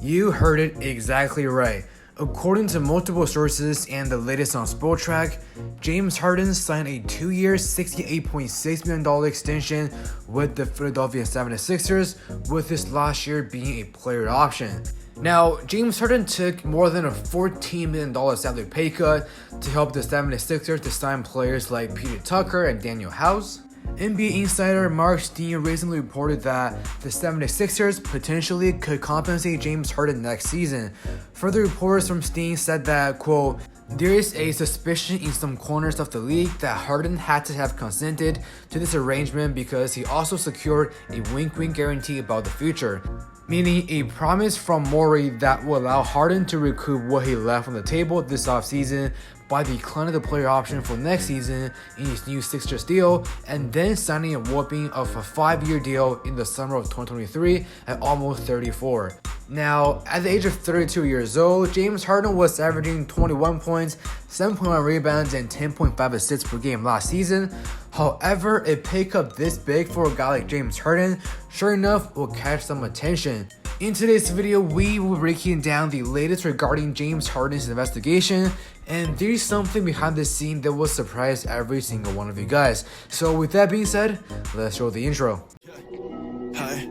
You heard it exactly right. According to multiple sources and the latest on Spotrac, James Harden signed a 2-year, $68.6 million extension with the Philadelphia 76ers, with his last year being a player option. Now, James Harden took more than a $14 million salary pay cut to help the 76ers to sign players like Peter Tucker and Daniel House. NBA insider Mark Stein recently reported that the 76ers potentially could compensate James Harden next season. Further reports from Stein said that, quote, "There is a suspicion in some corners of the league that Harden had to have consented to this arrangement because he also secured a wink-wink guarantee about the future, meaning a promise from Morey that will allow Harden to recoup what he left on the table this offseason by declining the player option for next season in his new Sixers deal, and then signing a whopping of a 5-year deal in the summer of 2023 at almost 34. Now, at the age of 32 years old, James Harden was averaging 21 points, 7.1 rebounds, and 10.5 assists per game last season. However, a pay cut this big for a guy like James Harden, sure enough, will catch some attention. In today's video, we will be breaking down the latest regarding James Harden's investigation, and there's something behind the scene that will surprise every single one of you guys. So with that being said, let's roll the intro. Hi.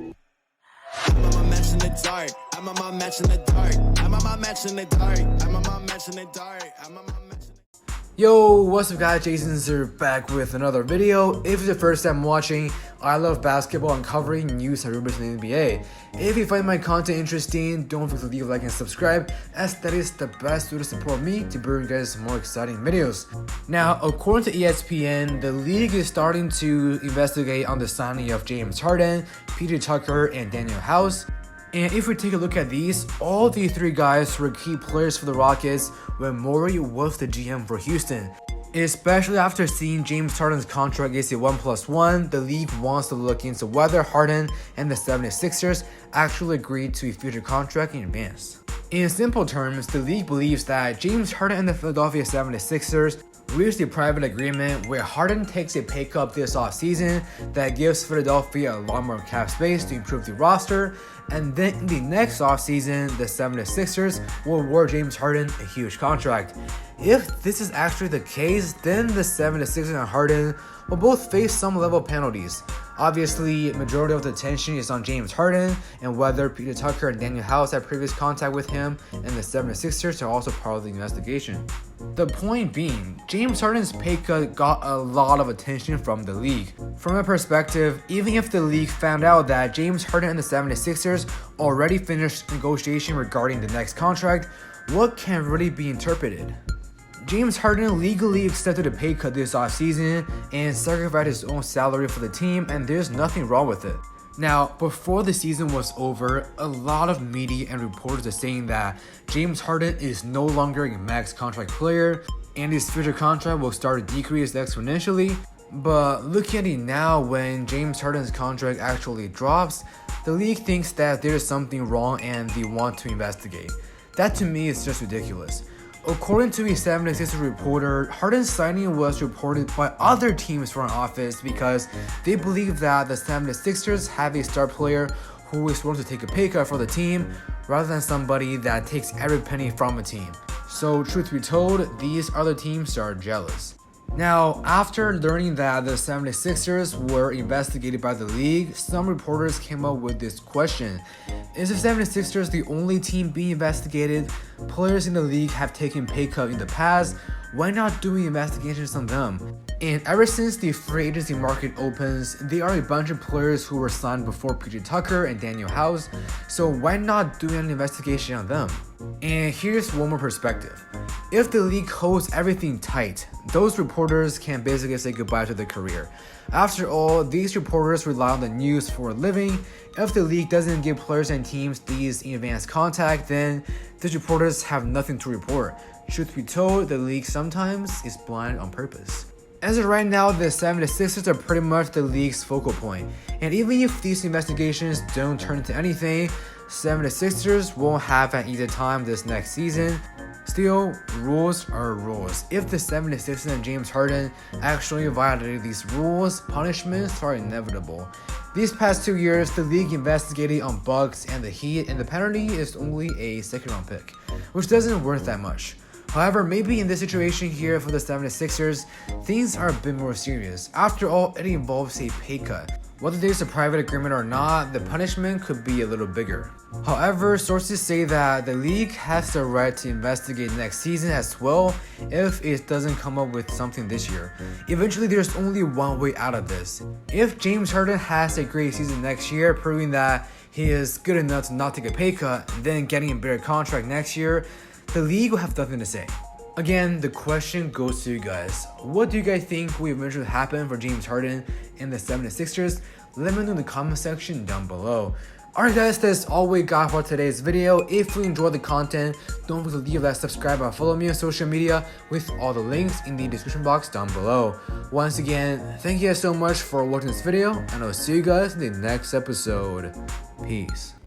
I'm on my match in the dark. I'm on my match in the dark. I'm on my match in the dark. I'm on my match in the dark. I'm on my match in the dark. Yo, what's up guys, Jason here back with another video. If it's the first time watching, I love basketball and covering news and rumors in the NBA. If you find my content interesting, don't forget to leave a like and subscribe, as that is the best way to support me to bring you guys more exciting videos. Now, according to ESPN, the league is starting to investigate on the signing of James Harden, Peter Tucker, and Daniel House. And if we take a look at these, all these three guys were key players for the Rockets when Morey was the GM for Houston. Especially after seeing James Harden's contract is a 1+1, the league wants to look into whether Harden and the 76ers actually agreed to a future contract in advance. In simple terms, the league believes that James Harden and the Philadelphia 76ers reached a private agreement where Harden takes a pay cut this offseason that gives Philadelphia a lot more cap space to improve the roster, and then in the next offseason, the 76ers will award James Harden a huge contract. If this is actually the case, then the 76ers and Harden will both face some level of penalties. Obviously, majority of the attention is on James Harden and whether Peter Tucker and Daniel House had previous contact with him, and the 76ers are also part of the investigation. The point being, James Harden's pay cut got a lot of attention from the league. From a perspective, even if the league found out that James Harden and the 76ers already finished negotiation regarding the next contract, what can really be interpreted? James Harden legally accepted a pay cut this offseason and sacrificed his own salary for the team, and there's nothing wrong with it. Now, before the season was over, a lot of media and reporters are saying that James Harden is no longer a max contract player and his future contract will start to decrease exponentially. But looking at it now, when James Harden's contract actually drops, the league thinks that there's something wrong and they want to investigate. That to me is just ridiculous. According to a 76ers reporter, Harden's signing was reported by other teams' front office because they believe that the 76ers have a star player who is willing to take a pay cut for the team rather than somebody that takes every penny from a team. So truth be told, these other teams are jealous. Now, after learning that the 76ers were investigated by the league, some reporters came up with this question. Is the 76ers the only team being investigated? Players in the league have taken pay cut in the past. Why not doing investigations on them? And ever since the free agency market opens, there are a bunch of players who were signed before Peter Tucker and Daniel House, so why not do an investigation on them? And here's one more perspective. If the league holds everything tight, those reporters can basically say goodbye to their career. After all, these reporters rely on the news for a living. If the league doesn't give players and teams these in advance contact, then these reporters have nothing to report. Truth be told, the league sometimes is blind on purpose. As of right now, the 76ers are pretty much the league's focal point. And even if these investigations don't turn into anything, 76ers won't have an easy time this next season. Still, rules are rules. If the 76ers and James Harden actually violated these rules, punishments are inevitable. These past 2 years, the league investigated on Bucks and the Heat, and the penalty is only a second-round pick, which doesn't worth that much. However, maybe in this situation here for the 76ers, things are a bit more serious. After all, it involves a pay cut. Whether there's a private agreement or not, the punishment could be a little bigger. However, sources say that the league has the right to investigate next season as well if it doesn't come up with something this year. Eventually, there's only one way out of this. If James Harden has a great season next year, proving that he is good enough to not take a pay cut, then getting a better contract next year, the league will have nothing to say. Again, the question goes to you guys. What do you guys think will eventually happen for James Harden and the 76ers? Let me know in the comment section down below. Alright guys, that's all we got for today's video. If you enjoyed the content, don't forget to leave that subscribe and follow me on social media with all the links in the description box down below. Once again, thank you guys so much for watching this video, and I'll see you guys in the next episode. Peace.